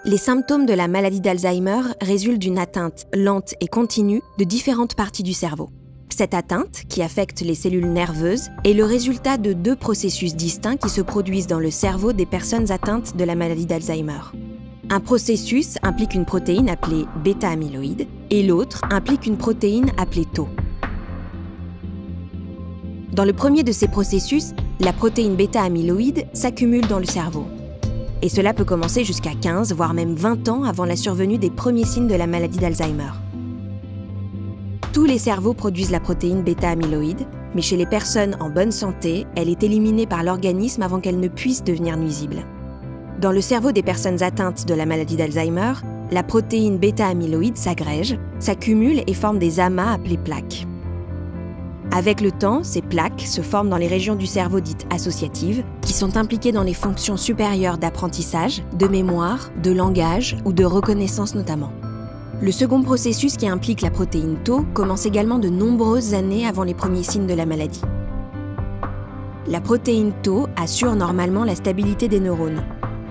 Les symptômes de la maladie d'Alzheimer résultent d'une atteinte lente et continue de différentes parties du cerveau. Cette atteinte, qui affecte les cellules nerveuses, est le résultat de deux processus distincts qui se produisent dans le cerveau des personnes atteintes de la maladie d'Alzheimer. Un processus implique une protéine appelée bêta-amyloïde et l'autre implique une protéine appelée tau. Dans le premier de ces processus, la protéine bêta-amyloïde s'accumule dans le cerveau. Et cela peut commencer jusqu'à 15, voire même 20 ans avant la survenue des premiers signes de la maladie d'Alzheimer. Tous les cerveaux produisent la protéine bêta-amyloïde, mais chez les personnes en bonne santé, elle est éliminée par l'organisme avant qu'elle ne puisse devenir nuisible. Dans le cerveau des personnes atteintes de la maladie d'Alzheimer, la protéine bêta-amyloïde s'agrège, s'accumule et forme des amas appelés plaques. Avec le temps, ces plaques se forment dans les régions du cerveau dites associatives, qui sont impliquées dans les fonctions supérieures d'apprentissage, de mémoire, de langage ou de reconnaissance notamment. Le second processus qui implique la protéine tau commence également de nombreuses années avant les premiers signes de la maladie. La protéine tau assure normalement la stabilité des neurones.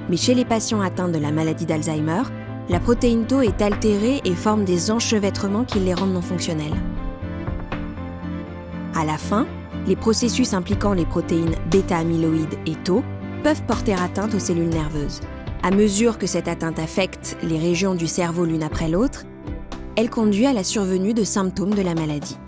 Mais chez les patients atteints de la maladie d'Alzheimer, la protéine tau est altérée et forme des enchevêtrements qui les rendent non fonctionnels. À la fin, les processus impliquant les protéines bêta-amyloïde et tau peuvent porter atteinte aux cellules nerveuses. À mesure que cette atteinte affecte les régions du cerveau l'une après l'autre, elle conduit à la survenue de symptômes de la maladie.